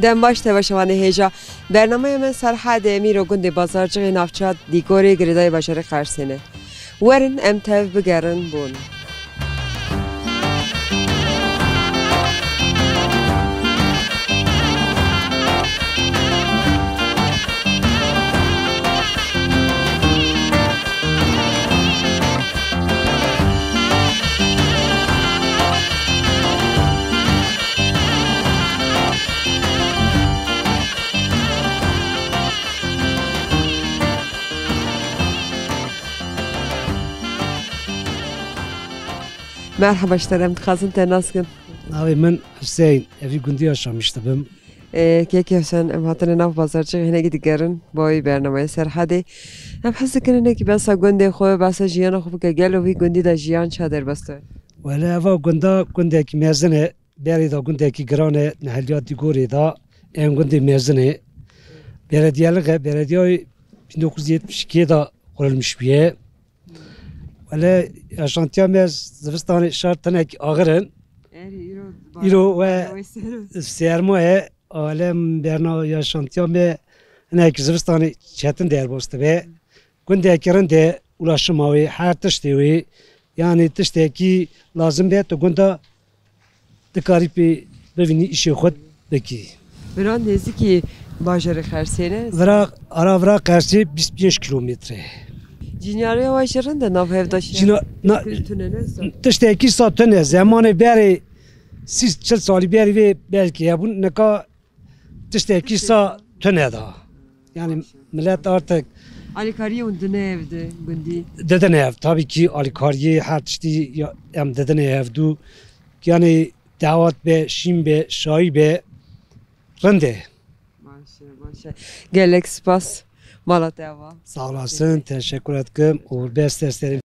دنباش تباشوانه هیجا برنامه من سرحد امیر و گند بازارچه نافچات دیگوری گریدای باشر خرسینه ورن امتو بگرن بون مرحبا اشترم تخازن تناس کن ناوی من حسین اوی گندی آشامیشته بم که حسین ام هاتن ناف بازارچه هنگی دیگرن بای برنامه سرحدی ام حس کنه که بس گنده خوب بس جیان خوب که گل وی گندی دا جیان چادر بسته ولی اوا گنده کی مزنه بری دا گنده کی گرانه نهلیات دیگوری دا ام گنده مزنه بلدیای 1972 دا قرلمش بیه ولی اشانتیا مز زبستان شرط تنک آخرن ایرو و سرمایه عالم برنا یا اشانتیا می نک زبستان چتن در بسته به گنده کرن ده ulaşımavı her tiştevi yani tişteki lazım be to gunda dikaripi bevini işe xod beki. Biran nezi bajarı xersene. Vra karşı 25 kilometre. Cinyarıya başarın da nav hevdaşı. Tişteki satın zamanı beri siz çıl sali beri ve belki ya bu ne ka tişteki satın da. Yani millet artık Alikariye undine evde gündi. Deden ev tabii ki alikariye her tişti hem deden evdu. Yani davet be, şim be, şahi be, rende. Maşallah. Gelek spas, Malatya. Sağ olasın, teşekkür ederim. Uğur Besterslerim.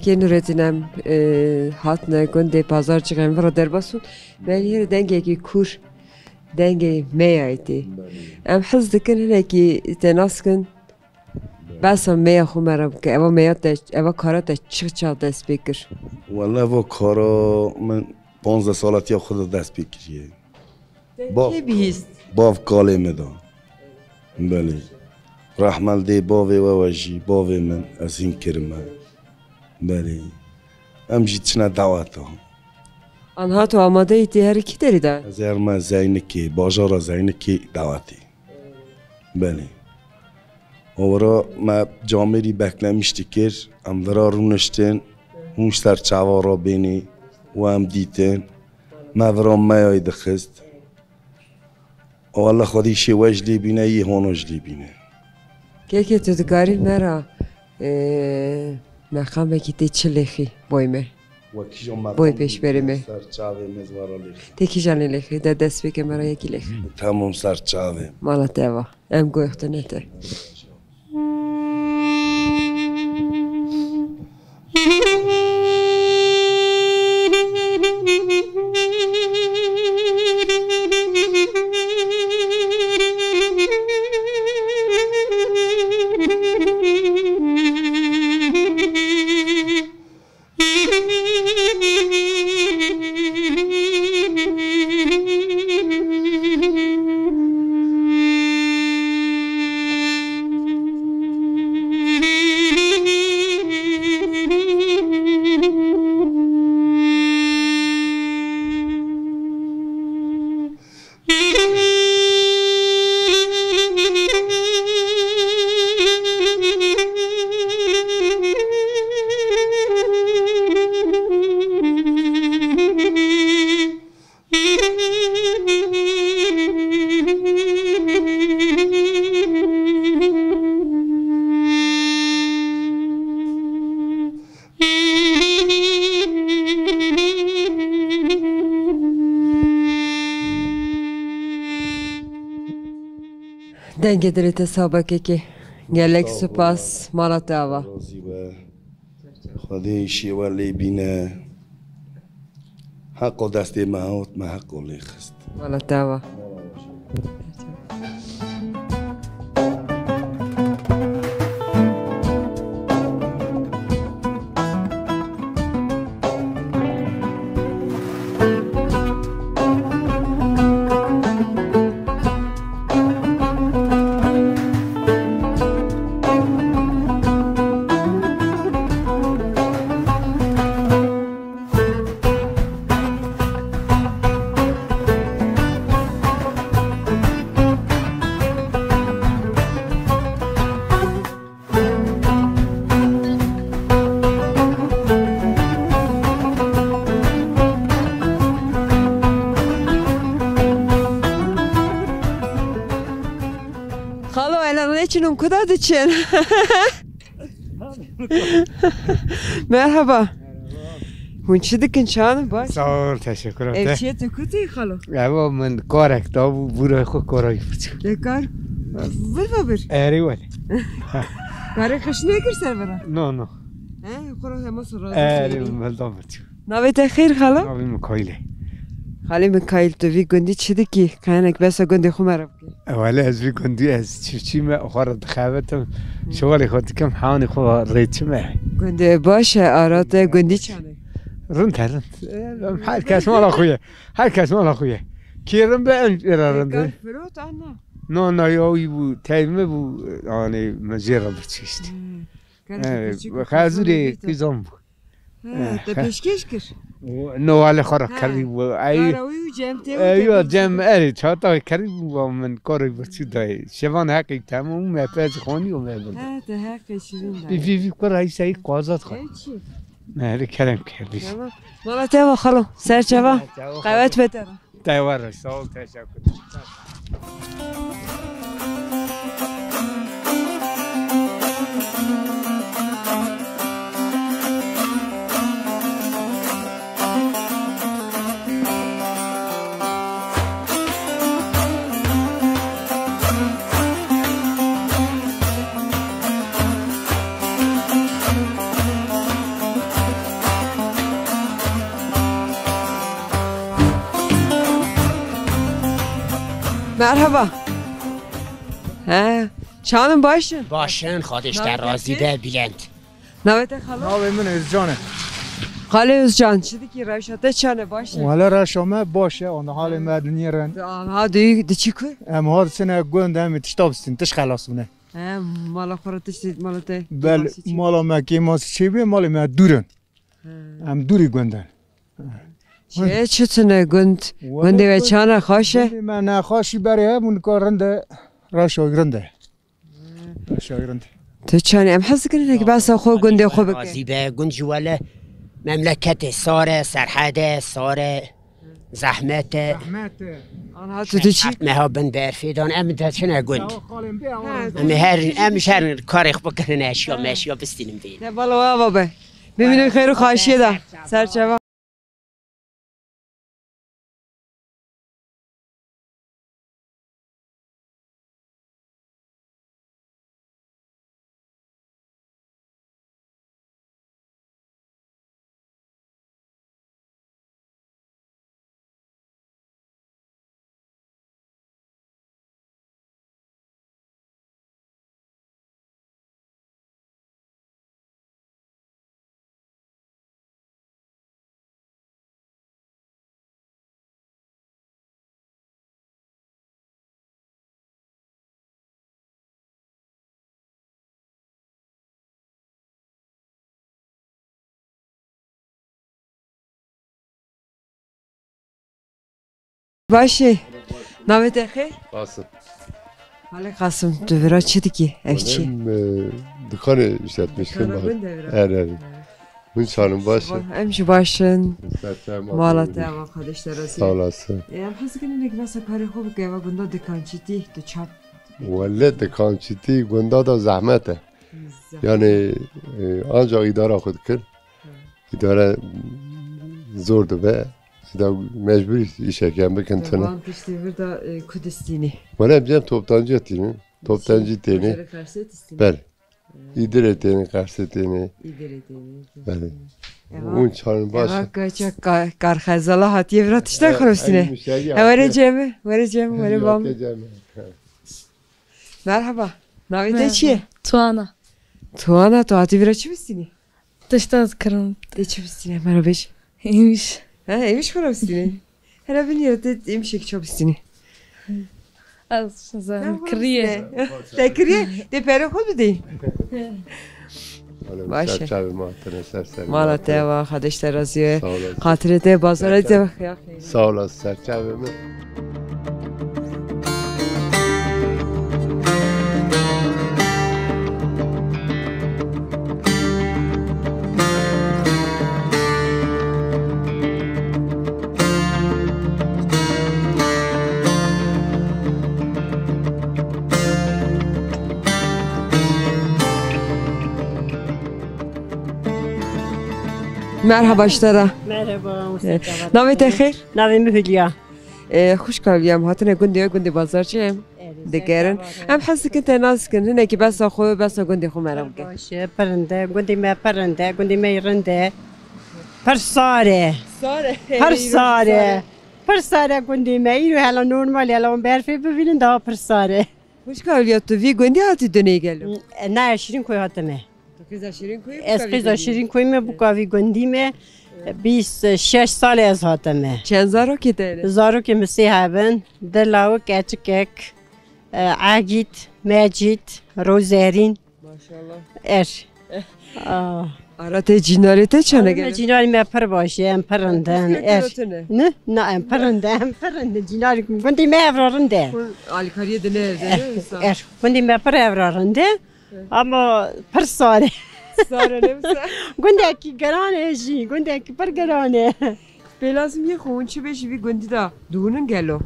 که نوردینم هات نگونده بازار چگم ورا در بسون ولی هر دنگه کی کور دنگه میایتی ام حس دکن هنه کی تناس کن بس هم میا خومرم که اوا میاد اوا کارات چه دست بکر والله اوا کارا من 15 سالتی خود دست بکریه باف کاله میدم بله رحمل دی باوی و وجی باوی من از این کرمه بله امجی چنه دعوت هم آنها تو آماده ایتی هر کی داری دار؟ از ارما زینکی باجارا زینکی دعوتی بله اورا ما جامری بکلمیشتی کر ام ورا رونشتن هونش سر چوارا بینی و هم دیتن ما ورا میای دخست والله خودیشی وجلی بینه یه هونجلی بینه که تو دکاری مرا مقام کی چلیخی بایمه بای پیش بریمه تکی جانی لیخی ده دست بکه مرا یکی لیخی تمام سر چاوه مالا تیوا ام گویخته نته دنگ دلت سابقه که گلک سپاس مالت آوا رازی و خدای شیوه لی بینه حق و دست مهات ما حق و لی خست مالت آوا خالو الان نچینم کداد چین مرحبا هون چی دکن چانم باش sağ ol, teşekkür ederim. ev çiye tukuti خالو Ya men korek da bu buraya koray fırçı. dekar vur bir Eri var. kare kış ne girser bana No no. he koro hem sonra Eri men da fırçı. navete xeyr خالو Abi mukayile. خالی میکایل تو وی گندی چی دکی کانک بس گندی خو مرب ولی از بی کندی از چی ما آخر دخواتم شغلی خودی کم حانی خو ریچ ما. گندی باشه آراد گندی چانه رند هر کس مال خویه هر کس مال خویه. کیرم به رند. فروت آنا No no یایی بود تایمه بود آنی مزیرا برچیست. خازوری کیزم بود. تا پیشکش کر نوال خورا کردی و ای کاروی و جمته ایوه جمع اری چهتا کردی و من کاری برچی دایی شبان حقی تمام مپز خونی و میبرد ها ده حق شیرین بی کار ای سعی قاضات خود چی نه کردم کردی مالا تیوا خالو سر چوا قوت بتر تایوار سال تشکر مرحبا ها چانم باشن باشن خودش در رازی به بیلند نویت خالو ناوی من ارجانه خالی از جان چی دیگه روشته چانه باشه ولی را شما باشه آن حال مدنی رن ها دوی دی چی که ام هاد سنه گوند هم تشتابستین تش خلاصونه مالا خورتش دید مالا ته بل مالا مکی ماس چی بی مالا ما دورن ام دوری گوندن چه تونه گندی و چانه خوشه من نخواشی برای همون کار رنده را شاگرنده را شاگرنده تو چانی ام حس کنی که بس خو گندی خو بکی رازی به گند جواله مملکت ساره سرحده ساره زحمت آنها تو چی مها بن برفیدان ام ده چنه گند ام ام شهر کارخ بکنن اشیا ماشیا بستینم بین نه بالا بابا ببینیم خیر و خواهشیه ده سرچوا باشه نامت خیر قاسم حالا قاسم تو برا چی دیگه ev çi dükkan işletmiştim ben. Bunun çarım başı. emşi başın İstersen malata ama kardeşler arası Sağ olasın. حس کنی که مثلا کاری خوب که و گنده دکان چیتی تو چپ Valla dükkan çiti gunda da zahmete. Yani ancak idare خود کرد. İdare zordu ve da mecbur işe gelmek Tamam işte burada Kudüs'tini Valla bizim toptancı ettiğini. toptancı teni. Bəli. İdire teni, qarşı teni. Bəli. Onun çarın başı. Kaçak karxazala hatiye vratışlar xorusine. Vereceğim, babam. Merhaba. Navide çiye? Tuana. Tuana, tu hati vratçı mısın? Dışta kırım. Deçi mısın? Merhaba. İyiymiş. İyiymiş xorusine. Hele bir yerde iyiymiş ki çok mısın? Az kriye. De kriye? De pere kol mu değil? Başı. Serçavi mahtene serseri. Mala teva, kardeşler razıya. Sağ olasın. Hatırete bazara teva. Sağ olasın serçavimi. Merhaba işlere. Merhaba. Navet xeyr. Navim Hülya. خوش کالیام هاتن گندی بازارچیم دگرن هم حس که تناس کن نه که بس خو بس گندی خو مرام که باشه پرنده گندی می رنده پرساره گندی می رو حالا نورمال حالا اون برفی ببینن دا پرساره خوش کالیات تو وی گندی هاتی دنیا گلو نه شیرین کوی هاتمه از قیزا شیرین کوی می بکاوی گندی می 26 سال از هاتمه چند زارو که داره؟ زارو که مسیح هبن دلاو کچکک عاجیت ماجیت روزرین ماشاءالله آراته جیناریته چنه گره؟ جیناری می پر باشه ام پرندن نه ام پرنده جیناری گندی می افرارنده آلیکاریه دنه ارده گندی می پر افرارنده اما پر ساره ساره نمیسه گنده کی گرانه جی گنده کی پر گرانه بلازم یه خون چی بشی بی گندی دا دونن گلو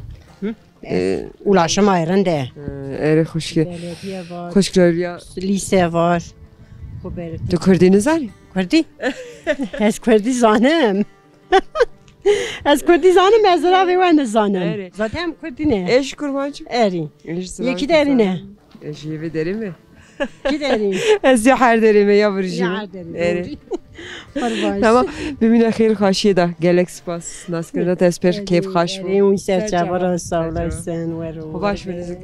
اولا شما ایرنده اره خوشگلیا لیسه وار تو کردی نزاری؟ کردی؟ از کردی زانم از را بیوان زانم زاده هم کردی نه ایش کرمانچم؟ اری یکی داری نه ایش یه داریم کی داری؟ از یا هر داریم یا برجیم tamam ببینه خیلی خواهشی ده گلک سپاس ناس کرده تسپر کیف خواهش بود اون سرچه برای ساولستن و باش بریزه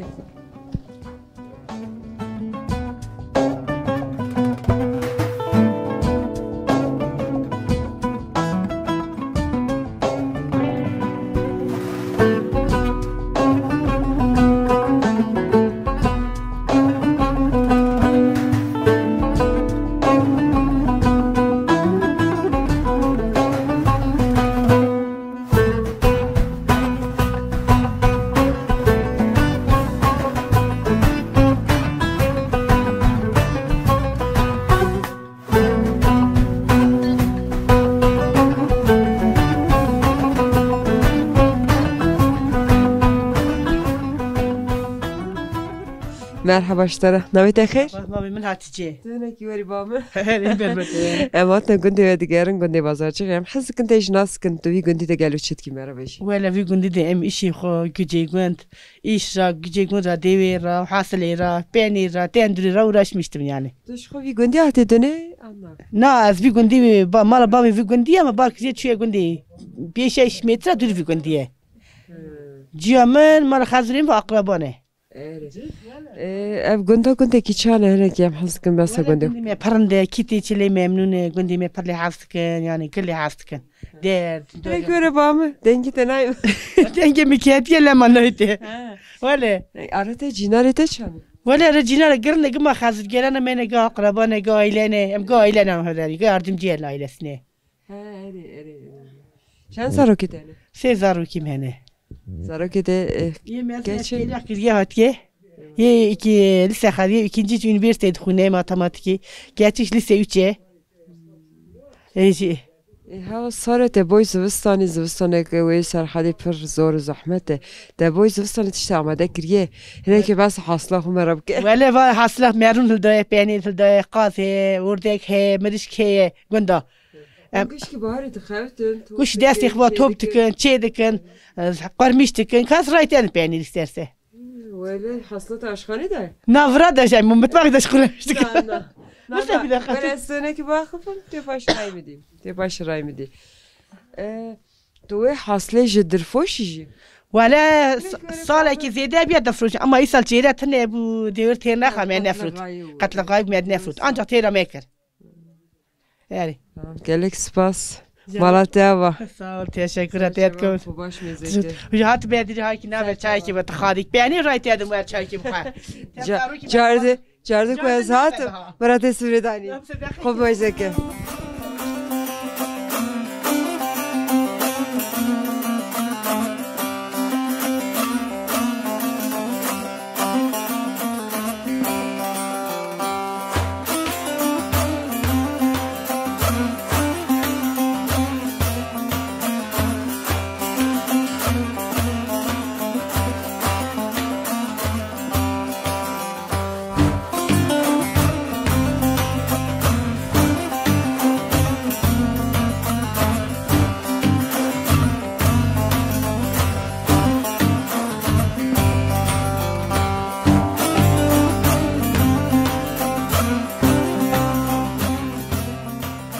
مرحبا اشتره نویت خیر؟ نامی من هاتیجه نه کی وری بامه هلی بربته اما تا گندی و دیگران گندی بازارچه هم حس کنت ایش ناس کنت وی گندی دگلو چت کی مرا بشی ولی وی گندی ده ام ایشی خو گجی گند ایش را گجی گند را دیوی را حاصلی را پنی را تندری را وراش میشتم یعنی توش خو وی گندی هاتی دنه نه از وی گندی با مال بامی وی گندی اما بار کسی چیه گندی 5-6 متر دور وی گندیه جیامن مال خزرین و اقربانه ev gunda ki çane hele ki hamsıkın basa gunda. Gundi me parande kiti çile memnune gundi me parle hastıkın yani kille hastıkın. Der. Ne göre bağımı? Dengi tenay. Dengi mi kiyat yelle manaydı. Vale. Arate cinarete çane. Vale ara cinar girne gma hazır gelene mene ga akrabane ga ailene em ga ailene hadari ga yardımcı el ailesine. Eri. Çen zaroki tane. Se zaroki mene. Zaroki de geçen ya hatiye. Ye iki lise hadiye ikinci üniversite khune matematiki. Geçiş lise 3'e. ها صارت دبوی زوستانی که وی سرحدی پر زور زحمته دبوی زوستانی تشت آمده کریه هنر که بس حاصله هم رب که ولی وای حاصله میارون هلدای پنی هلدای قاطه وردک he مریش که گندا گوش که بهاری تخوتن گوش دستی خوا توب تکن چه دکن قرمیش تکن کس رایتن پنی استرسه ولی حاصلات آشخانی داره نه ورد داشت من مطبخ داشت خورشت نه ولی استونه که با خفن تپاش رای میدیم تپاش رای میدی تو حاصله جدر فوشی ولی سالی که زیاده بیاد دفروش اما این سال چیره تنه بود دیور تیر نخوام نفروت قتل قایب میاد نفروت آنجا تیرا میکر یاری گلک سپاس مالات آوا سال تشکر اتیت کن خوباش میزه جهات بیادی های که نبر چای که بتخادی بیانی رای تیادم باید چای که بخواه جارده که از هاتم برات سوری دانی خوب بایزه که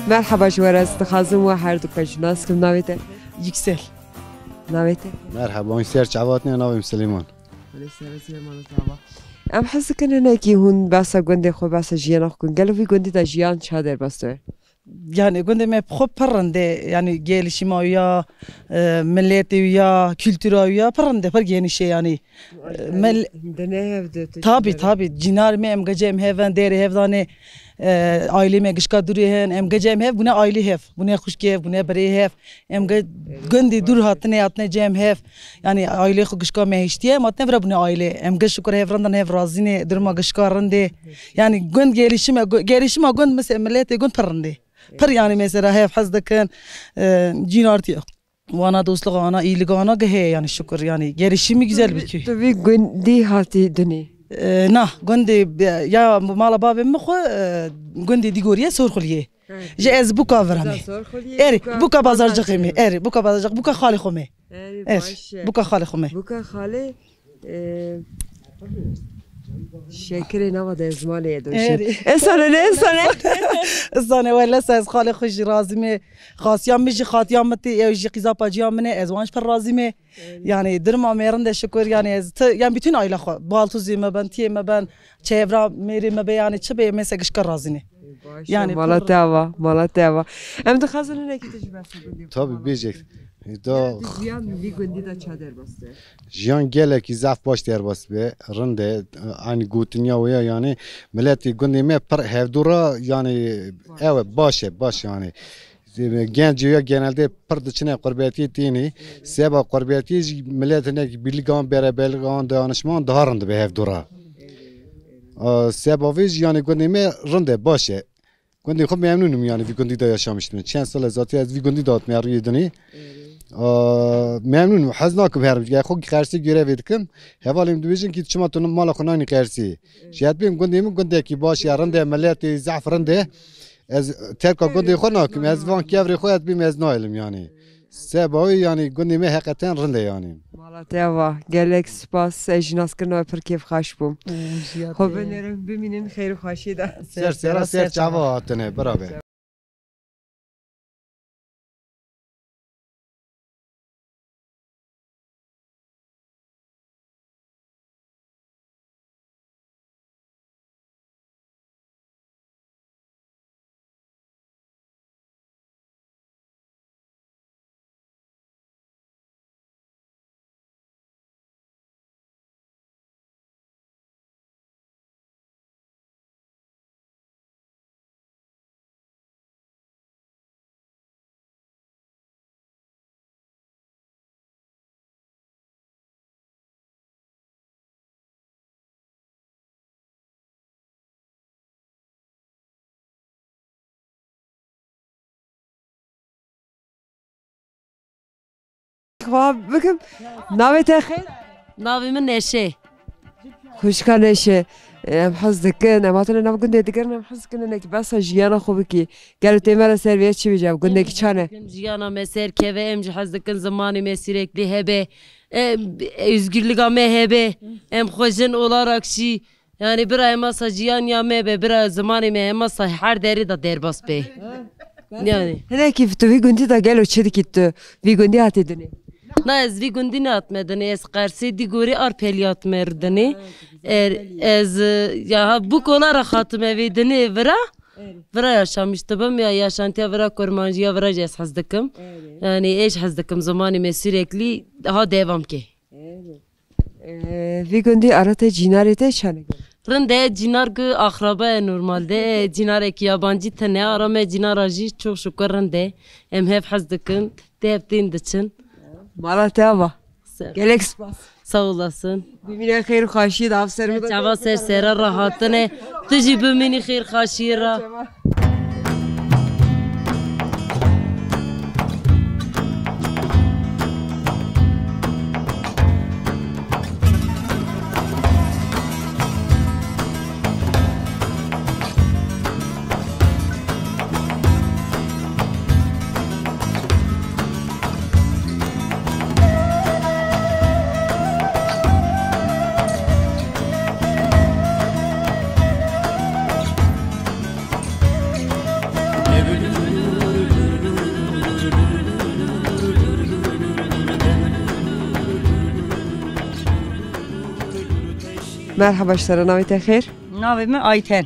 مرحبا شوار است خازم و هر دو کجناس کم نویته یکسل نویته مرحبا این سر چواتنی ناویم سلیمان ولی سر مالتابا ام حس کنه نه کی هون بس گنده خو بس جیان کن گلو وی گنده تا جیان چادر بسته yani gönde خوب پرنده yani gelişimi ya milleti ya kültürü ya pırrınde par genişe yani tabi cinar me em gacem heven deri hevdane aileme gışka duruhen em gacem hev buna aile hev buna kuşke buna bere hev em gönde dur hatne cem hev yani aile gışka mehiştiye matne vra buna aile em gışkur hevrandan hev razine durma gışkarande yani gönd gelişime gönd mesela milleti gönd pırrınde پر yani mesela hep hazdaken cinartiye Vana dostluğu ana iyilik ana gehe yani şükür yani gelişimi güzel bir köy. Tabii gündi hati döni. Na gündi ya mala babam mı gündi digoriye sorxuliye. Je ez buka verame. Eri buka bazarcı kemi. Eri buka bazarcı buka khali khome. Buka khali khome. Buka khali شکری نماده از مالی دوشه انسانه نه انسانه ولی از خاله خوش رازیمه خاصیام میشه خاطیام متی یه قیزا پاجیام منه از وانش پر رازیمه yani درما میرنده شکر yani از yani bütün aile خو بالتوزی مبن تی مبن چهورا میری مبه yani چه به مثل گشکر رازینه yani مالا تاوا ام تو خازن نه کی تجربه tabii بیجک Jiyan bir gündü de çadır bastı. Jiyan gelek izaf baş der bas be rende aynı gutinya veya yani milleti gündeme per hevdura yani evet baş yani genç genelde per içine kurbiyeti tini seba kurbiyeti milletine bilgan berabergan danışman daharında be hevdura seba viz yani gündeme rende başı gündü خب memnunum yani bir gündü de yaşamıştım çen sene zaten bir gündü de atmıyordum memnunum haznakum her bir خو قرسی görev etkim hevalim diyeceksin ki çima tunum mala khonani qersi şayet benim gündem ki baş yarında milleti zafrında az terka gündem khonakim az van kevri khoyat bim az nailim yani sebavi yani gündeme hakikaten rında yani Malatya gelek spas ejnas kırna per keyf hoş bum خب benerim biminin خیر خوشی da ser çavatne beraber خواب بکم ناوی تخیر ناوی من نشه خوشکا نشه ام حز دکن ام هاتن نام گنده دیگر ام حز کنن که بس جیانا خوبه کی گلو تیمار سرویت چی بیجام گنده کی چانه جیانا مسیر که و ام حز دکن زمانی مسیرک لیهبه özgürlüğe mehebe em خوشن olarak şi yani bir ay masa cihan ya mebe bir ay zamanı me masa her deri da derbas be yani ne ki tu vi gundi da gelo çedi kitti vi gundi atedini na ez vi gundi ne atmedini ez qarsi di gori arpeliyat merdini ez ya bu kolara khatme vedini vira vira yaşamıştı ben ya yaşantıya vira kurmancıya vira ez hazdıkım yani eş hazdıkım zamanı me sürekli daha devam ki vi gundi arate cinarete çane rende cinar ki akraba normalde cinar ki yabancı tane arama cinar acı çok şükür rende em hep hazdıkım teptin için Malatya Gelek spas. Sağ olasın. Bimine xeyr xaşi da afserimi. Cava ser sera rahatine. Tiji bimini xeyr xaşira. Merhaba işler, navite xeyr? Navime Ayten,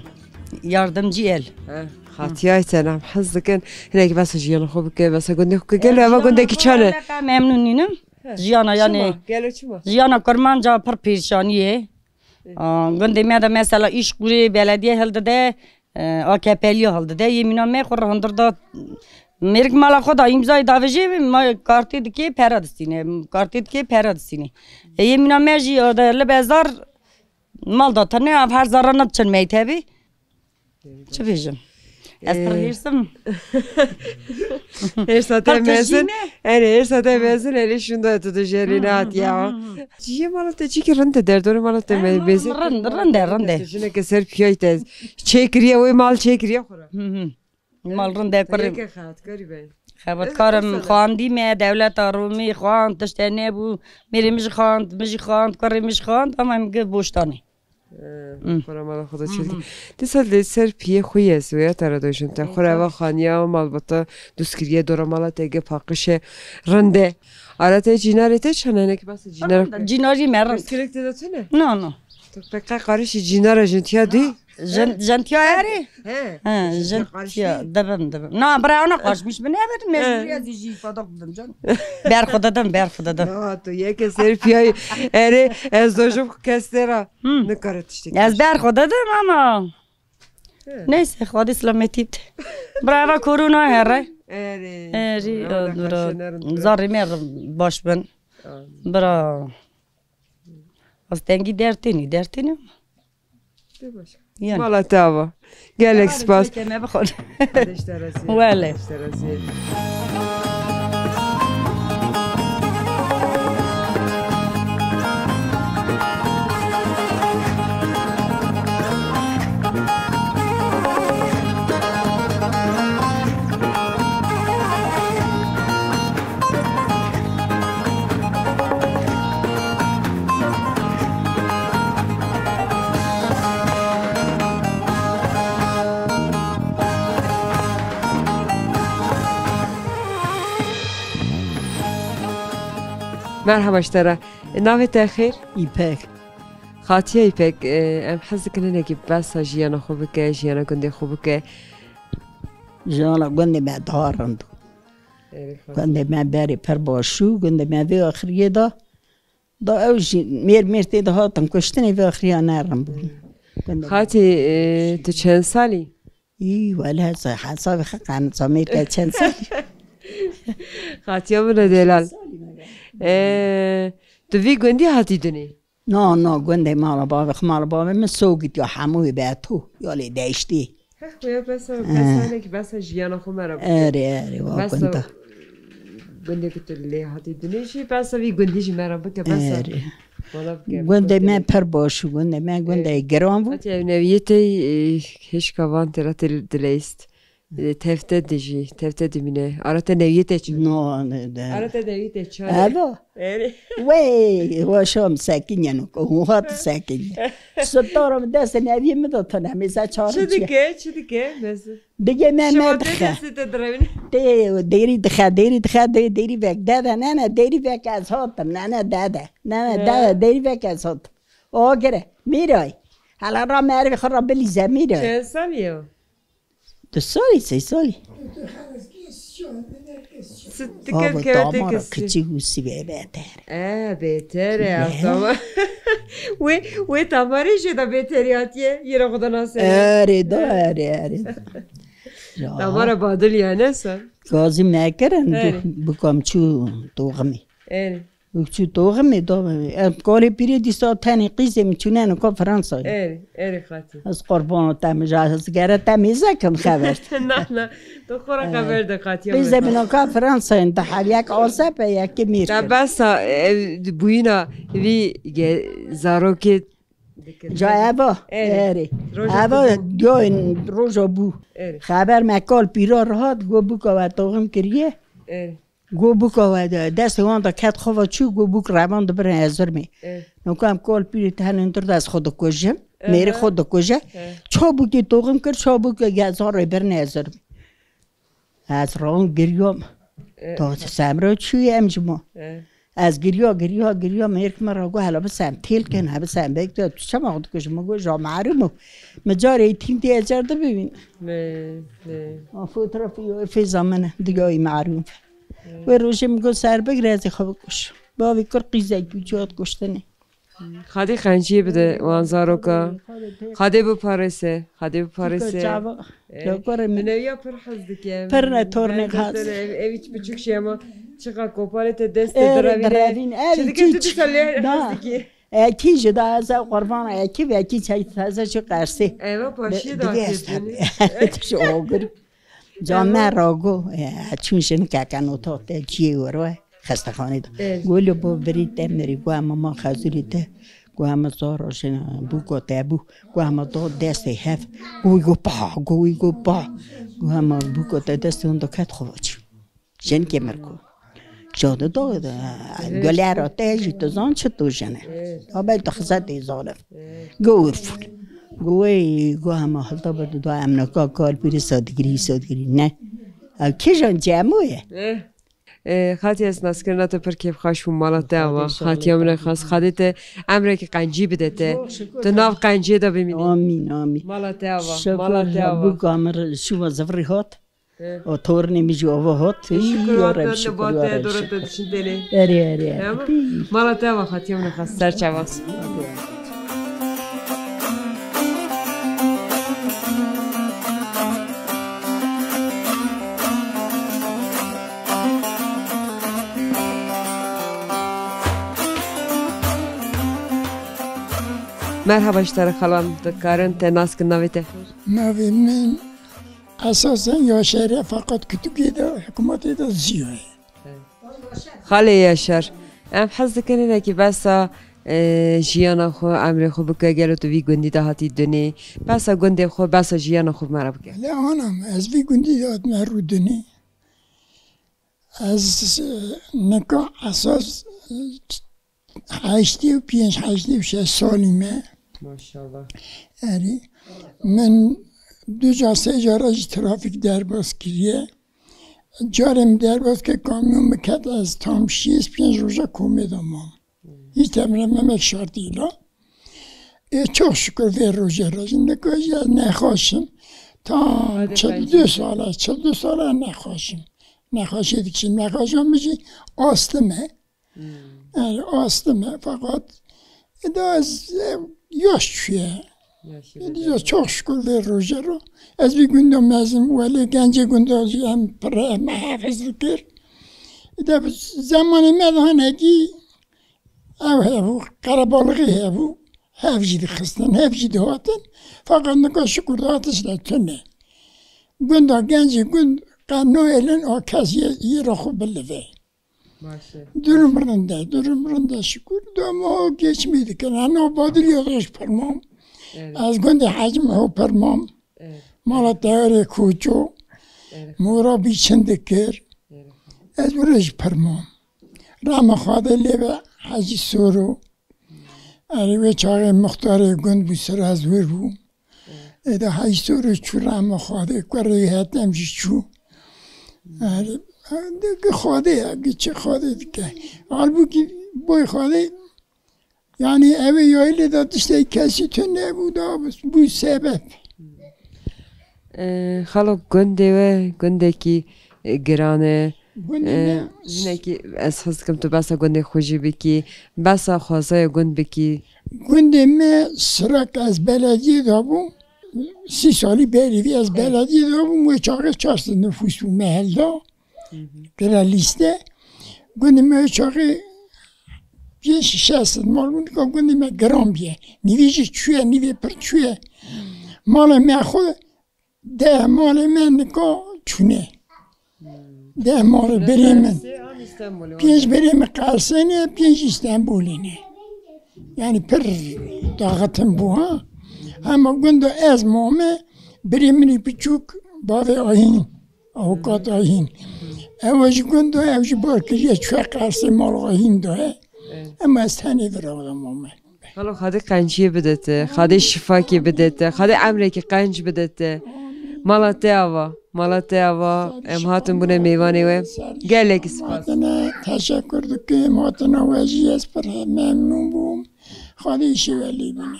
yardımcı el. Xatiye Ayten, am hazdıkın. Hinek basa jiyanı xobu ke, basa günde xobu ke, gelo eva günde ki çane. Memnunum. Jiyana yani, jiyana kurmanca par perişaniye. Günde me de mesela iş kuri belediye halde de, AKP'li halde de, yeminame kurhandır da Merik mala khoda imzayı daveci mi kartı dike para distine kartı dike para distine yemina merji oda bazar mal da tane her zaranat çelmeyi tabi çabijim esprihirsim Ersate mezun ersate mezun eli şunda tutu jelinat ya ciye malate çiki rende derdore malate mezun rende şuna keser piyaytez çekriye o mal çekriye khora mal rende korim خبرت کارم خواندی می دولت رومی خواند تشتنی بو میری میش خواند کاری میش خواند اما میگه بوشتانی خورا مال خدا چیزی دیسال دیسر پیه خویه سویا ترا دوشن تا خورا و خانیا و مالباتا دوسکریه دورا مالا تگه پاقشه رنده آراته جینارته چنه نک بس جینار جیناری مرن اسکلک دیدت نه نه تو پکا قارش جینارا جنتیا دی جنتیا یاری جنتیا دبم نه برای آن قاشمیش بنابرد مجبوری از یجی فداق بدم جان بر خودم نه تو یک سر پیای اره از دوشم کسترا نکارت اشتی از بر خودم اما نیست خود اسلامتی برای کرونا هره زاری مر باش بن برا از تنگی درتینی Malatya Gelek spas Vale Merhaba işlere. Navete xeyr? İpek. Xatiye İpek. Em hazdıkın ne ki basa jiyana xobu ke, jiyana günde xobu ke. Jiyana günde me darandı. Günde me beri per başu, günde me ve axiriye da evji mertê de hatin kuştinê ve axiriya nerim bûn. Xati tu çend salî? İyi wala hesabê xeqan zamêrke çend salî. Xatiye min delal. Tu vî gundî hatî dinê? No gundê mala bavê min sogît ya hemûyê betu ya lê değiştî. Xuya besa jiyana xwe me ra Ere wa gunda. Gundê ku tu lê hatî dinê jî besa vî gundî jî me ra bike besa گنده من پر باشو گنده من گنده گرام بود حتی نویته هیچ کاوان ترا دلیست تفته دیجی تفته دیمینه آرت نویته چی؟ نه آرت نویته چی؟ هوا وی واشام ساکینه نکو هات ساکینه ستارم دست نوی میداد تا نمیزه چهار چی دیگه مثل دیگه من مدخه دیری دخه دیری بک داده نه دیری بک از هاتم نه داده دیری بک از هاتم آگره میرای حالا را معرفی خود را بلیزه میرای چه سالیه؟ 2 سالی 3 سالی آبا دامارا کچی گوسی بهتره بهتره افتاما وی تاماری شده بهتریاتیه یه را خدا ناسه اره تامارا بادل یعنی سن گازی مکرن بکم چو دوغمی چو دوغمی کاری پیری دیستا تنی قیزه میتونه نکا فرانسا خاطی از قربان تمیز از گره تمیزه کم خبر نه تو خورا خبر ده خاطی قیزه بینکا فرانسا انتحال یک آسه به یکی میر بس بوینا وی زارو که جا ابا دیو روزا بو خبر مکال پیرا راحت گو بکا و توغم کریه گو بکا و دست وان دا کت خواه چو گو بک روان دا برن ازر می نوکا هم کال پیری تهن اندرد از خود کجم میره خود کجه چا بکی توغم کرد چا بکی گزار رو برن ازر می از ران گریام تا سمرا چوی امجمو از گریا میرک مرا گو حالا بسم تیل کن ها بسم بیک تو چم آقا کجم گو جا معرومو مجاره تیم دی ازر دا ببین فوترافی فی زمانه دیگه ای معروم و روشه میگو سر بگرازی خواب کش با ویکر قیزه بیجات کشتنی خادی خنجیه بده وانزارو که خادی بو پارسه منویا پر حزد که پر نتورنی خاص ایچ بچوک شیما چقدر کوپالت دست دراوین چه دیگه تو تسلیه حزدکی اکی جدا از قربان اکی و اکی چای تازه چه قرصه ایوه پاشی داخلی چه آگر جامعه راگو چونشن که کنو تا چیه وروه خسته خانه دا گولو با بریده مری گو اما ما خزوری ده گو اما زاراشن بو گوته بو گو اما دا دست هف گو با گو اما بو گوته دست اون دا کت خواهد جن که مرکو جاده دا گلی را تیجی تزان چه تو جنه آبای تخزد ایزالف گو ارفون گو اما حالتا برد دو امنکا کار پیری سادگیری نه کی جان جمعوه خاطی از ناسکرنا تو پر کیف خواش و مالات اما خاطی امره خواست خاطی ته امره که قنجی بده ته تو ناف قنجی دا ببینی آمین مالات اما شکر بو کامر شو زفری هات و تور نمیجی آوا هات شکر باته دورت دشن دلی اری مالات اما خاطی امره خواست سر چواس مرحبا اشتر خالم دکارن تناس کن نوی تخیر نوی من اساسا یاشره فقط کتوگی دا حکومتی دا زیوه خاله یاشر ام حز کنینه که بسا جیانا خو امر خو بکه گلو تو وی گندی دا هاتی دنی بسا گندی خو بسا جیانا خو مرا بکه لی آنم از وی گندی داد مرو دنی از نکا اساس 85 سالیمه ماشاءالله من 2 جا 3 جا را ترافیک درباز کریه جارم درباز که کامیون بکد از تام 5 روزا کومیدم هیچ تمرم نمک شرطی لا çok şükür ver roja şimdi gözler ne hoşum ta 2 سال نخواهید که نخواهیم میشی آستمه آستمه فقط از yaş çüye çok şükür ver roja رو از bir günden mezun ولی gence günden hem para hem hafızlıktır zamanı medhaneki ev karabalığı evu hevcidi kıstan hevcidi hatın fakat ne kadar şükür dağıtışla tüne günden gence gün kanı elin o kasiye iyi rakı belli durum rında şükür. Ama geçmedi ki. Ana badır yağış parmağım. Az günde hacim o parmağım. Mala değeri kucu. Mura biçindikir. Az uğraş parmağım. Rama xadı leve hacı soru. Arıve çağı muhtarı gün bu sıra az vurbu. Ede hacı soru çu rama xadı. Kvarı hatem çu. Arı xadı ya. Geçe xadı dike. Halbuki boy xadı. Yani eve yaylı da işte kesitün ne bu da bu sebep. Xalo günde ve gündeki girane. Jinekî ez hez dikim tu besa gundê xwe jî bikî, besa xwezaya gund bikî. Gundê me sirak ez belediyê dabûm, 30 salî berî vî ez belediyê dabûm wê çaxê 400 nüfus bû mehelda, kira lîste. Gundê me çaxê 500-600 mal bûn, dika gundê me giran biye. Nîvê jî çû ye, nîvê pir çû ye. Malê me xwe 10 malê me nika çûne. ده مال بريمن بيش بريمن قارسيني بيش اسطنبوليني يعني بر طاقتم بوها اما قندو از مومي بريمني بچوك باوي آهين اوقات آهين اوش قندو اوش باركريا چوه قارسي مال آهين دوه اما استاني براغدا مومي خلو خاده قنجيه بدته خاده شفاكي بدته خاده عمركي قنج بدته مالاتي آوا مالاتي آوا ام هاتون بونه میوانی و گلک سپاس تشکر دکیم هاتون واجی از پر ممنون بوم خواهیشی ولی بونه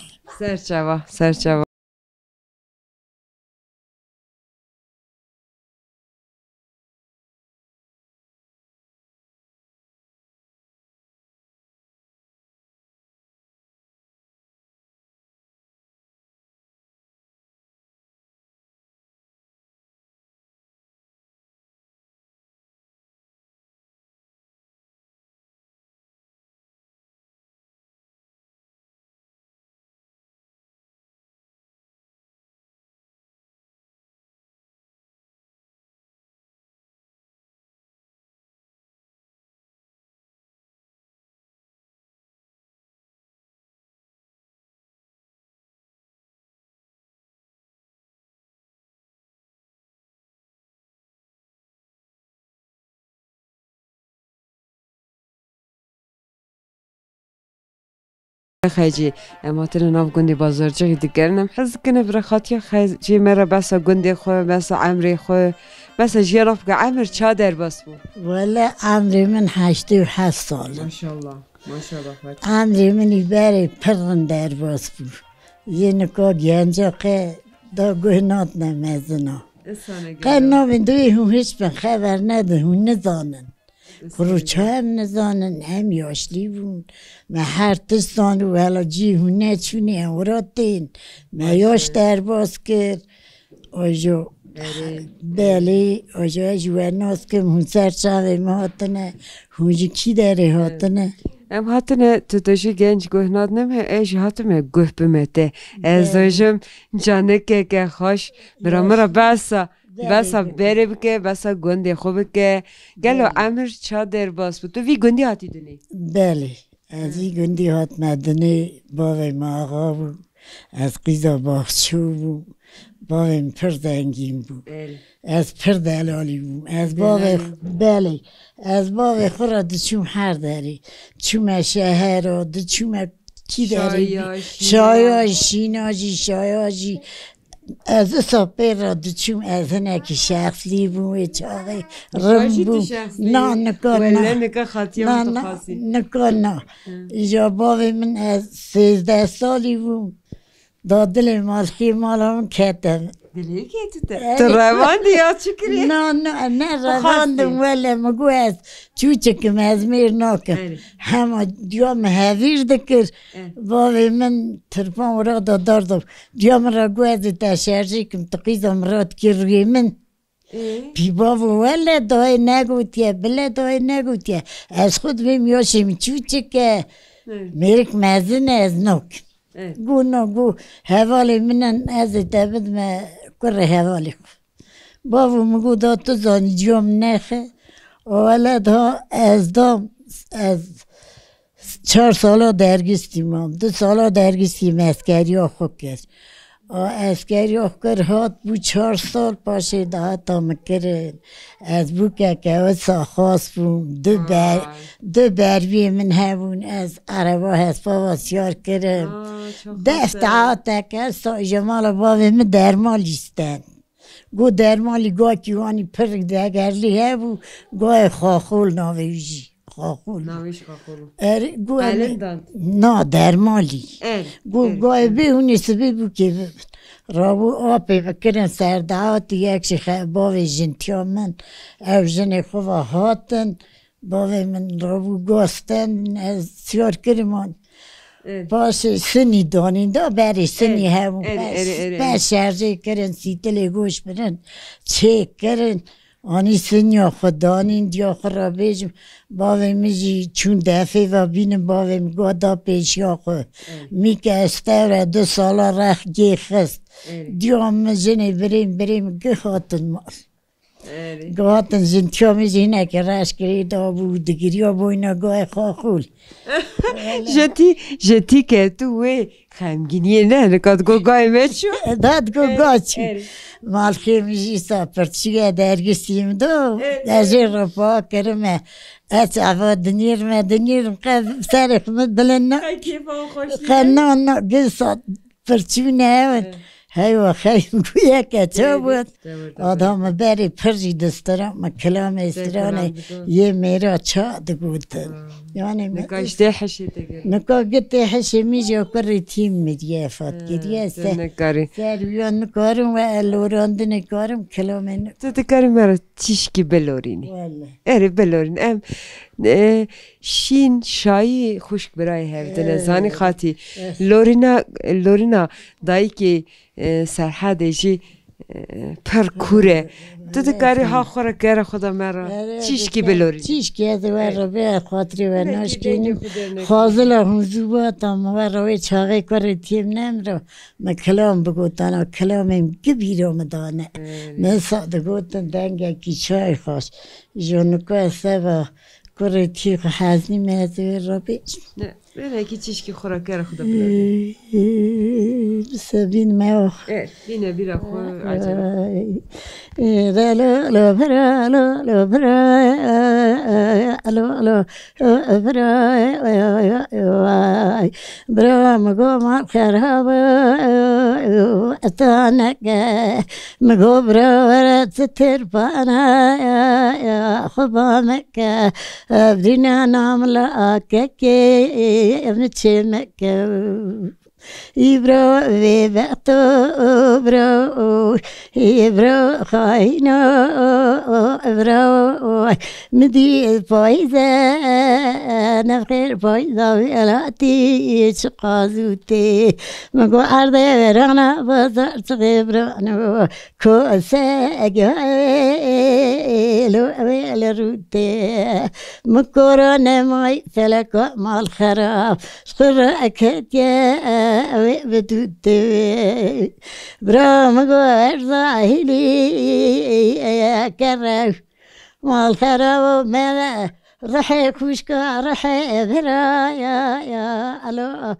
سرچوا خیجی اما تر ناف گندی بازارچی دیگرنم حس کنه برای خاطر خیجی مرا بس گندی خو بس عمری خو بس جیراف که عمر چه در بس بود ولی عمری من 87 سال ماشاءالله عمری منی بری پرن در بس بود یه نکا گنجا که دا گهنات نمیزنا که نامین دوی هم هیچ به خبر نده هم نزانن فروچه هم نزانن هم یاشلی بون من هر تستان رو حالا جی هونه چونی اموراتین من یاش در باز کرد آجو بله آجو جواناست که هون سرچاوه ما هاتنه هونجی کی داره هاتنه ام هاتنه تو دوشی گنج گوهناد نمه ایش هاتمه گوه بمته از دوشم جانه که خوش مرا بسا بره بکه بسا گندی خوب که گلو عمر چا در باز بود تو وی گندی هاتی دونی؟ بله از این گندی هات مدنه باوی ما آقا بود از قیزا باخچو بود باوی پر دنگیم بود از پر دلالی بود از باوی بله از باوی خورا دچوم هر داری چوم شهر را دچوم کی داری شایای شیناجی از صبح را دچوم از نکی شخصی بوی چاقی رم بو نه نکن یا باوی من از 13 سالی بوم دادل مالکی مالمون کتم دلی کتته تو روان دیاد چکری؟ نه رواندم ولی مگو از چوچکم از میر ناکم همه دیام هویر دکر باوی من ترپان را دادردم دیام را گو از تشرجی کم تقیزم راد که روی من بی بابا ولی دای نگوتیه بله دای نگوتیه از خود بیم یاشم چوچکه میرک مزن از ناکم گو حوالی منن از دبد ما کره حوالی بابا مگو دا تو زانی جام نخه ولدها از 4 سالا درگیستیم هم 2 سالا درگیستیم اسکری ها خوب کرد اسکری ها کرد هات بو 4 سال پاشه دهات هم کرد از بو که وسا خاص بون دو بروی من هبون از عربا هسپا واسیار کرد دست عاتا که سا جمال باوی من درمالیستن گو درمالی گاه کیوانی پرک دگرلی هبو گاه خاخول ناویجی خاخول ناویش خاخول گو نه درمالی گو بیهونی سبی بو که رابو آپی بکرن سردعاتی یکشی باوی جنتیا من او جن خواه هاتن باوی من رابو گاستن از سیار کرمان باشه سنی دانین دا بری سنی همون بس شرجه کرن سیتل گوش برن چه کرن آنی سنیا خود دانین دیا خود را بیجم باوی میجی چون دفعه و بینم باوی میگو دا پیشیا خود میکه استوره 2 سالا رخ گی خست دیا مجنه بریم گه خاتن مال گاتن زنتیا میزینه که رش کری دا بود دگیریا بوینا گاه خاخول جتی که تو خمگینیه نه نکات گو گاه میچو داد گو گاه چو مال خیمیجی سا پرچیه درگیستیم دو دجی رفا کرمه از عفا دنیرم قد سرخ مدلنا خنانا گلسا پرچونه هون هیو خیلی گویا که چه بود آدم بری پرجی دسترم ما کلام استرانه یه میرا چاد بود یعنی نکاشته حشی تگر نکاشته حشی میجا کری تیم میدیه فات کدیه سریان نکارم و لوراند نکارم کلام تو تکارم مرا تیشکی بلورینی اره بلورین ام شین شایی خشک برای هفته زانی خاطی لورینا دایی که سرحده جی پرکوره تو دکاری ها خوره گره خدا مرا چیشکی بلوری چیشکی از ور به خاطری و ناشکینیم خازل هم زوبات هم ور چاقه کاری تیم نمرو من کلام بگوتن کلامم گبیرو مدانه من ساده گوتن دنگه کی چای خواست جونکو سبا کاری تیخ حزنی مزوی رو بیش نه بله کی چیشکی خوره گره خدا بلوری بسبین ما بینه بیرا خور عجب لا برا لا برا لا برا برا مگو ما خراب اتانک مگو برا ورد تربانا خبامك بدينا نعمل كي ابن تشمك يبرو بيبقتو برو يبرو خاينو برو مدي بايزة نفخر بايزة ويلاتي شقازوتي مقو عرضي برانا بازار تغيبرانو كوساقو لو ويلروتي مكورونا ماي فلكو مال خراب شخرأكت يا بدود برا مقوار ظاهلي يا كراو مال خراب ماذا رحي كوشكا رحي برا يا الو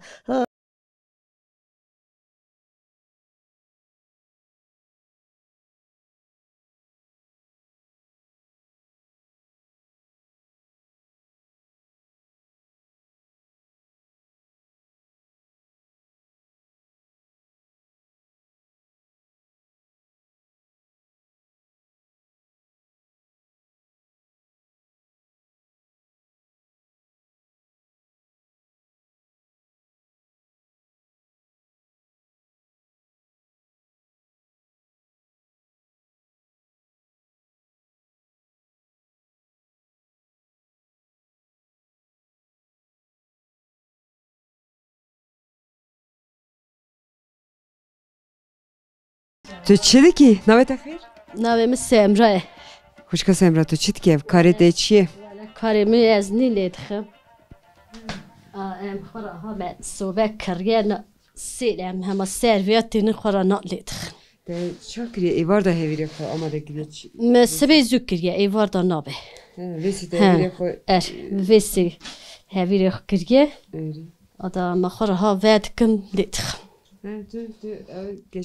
تو چی دکی؟ نامت خیر؟ نامم سمراه. خوشگاه سمراه تو چی دکی؟ کاری ده چیه؟ کاری می از نیلت خم. خورا ها بعد صبح کریه سیلم همه سرویاتی نخورا نقلیت خم. شکری ایوار ده هیویری خو آماده کردی. مسبه زوکریه ایوار دا نابه. ویسی ده هیویری خو. ویسی هیویری خو کریه. آدا مخوره ها وید کن دیتخ.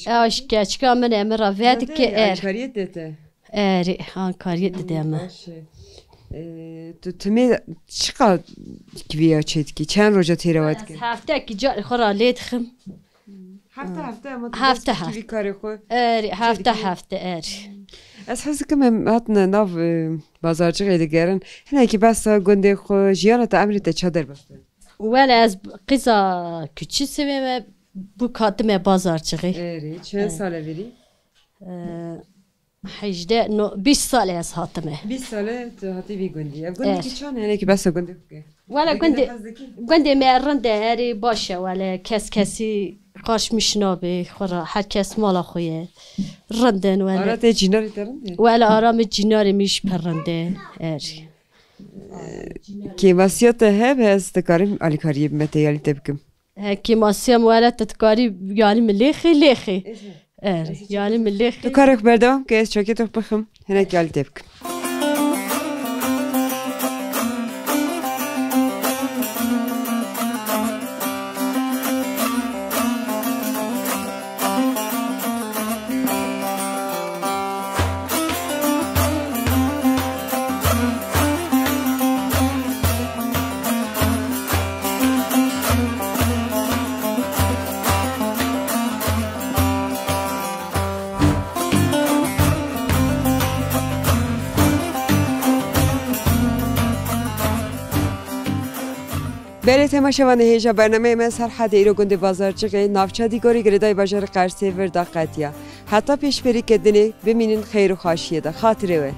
آشکه من امرا وید که کاریت دیده. آن کاریت دیده اما. تو تمی چقدر کیویا چید کی چند روزا تیرواد کی؟ هفته کی جاری خورا لید خم. هفته از حس که من هاتن ناف بازارچه دیگرن هنر کی بس گنده خو جیان تا امری تا چادر بسته. ولی از قصه کچی سویم بو کاتم بازارچه. چند ساله ویری؟ 20 ساله از هاتمه. 20 ساله تو هاتی بی گندی. گندی کی چون هنر کی بس گنده خوگه. ولی گنده مرنده هری باشه ولی کسی قاش میشنابه خورا هر کس مالا خویه رندن ولی آرام جیناری ترنده ولی آرام جیناری میش پرنده کی واسیات هب هست کاریم علی کاری متیالی تبکم کی ماسیم ولی تکاری یعنی ملیخی یعنی ملیخی تو کارک بردم که از چاکی تو بخم هنر کی علی تبکم برای تماشاوانه هیجا برنامه من سرحد ایرو گنده بازارچه نافچه دیگاری گردای بازار قرسی وردا قطیا حتی پیش بری کدنی ببینین خیر و خاشیه ده خاطره و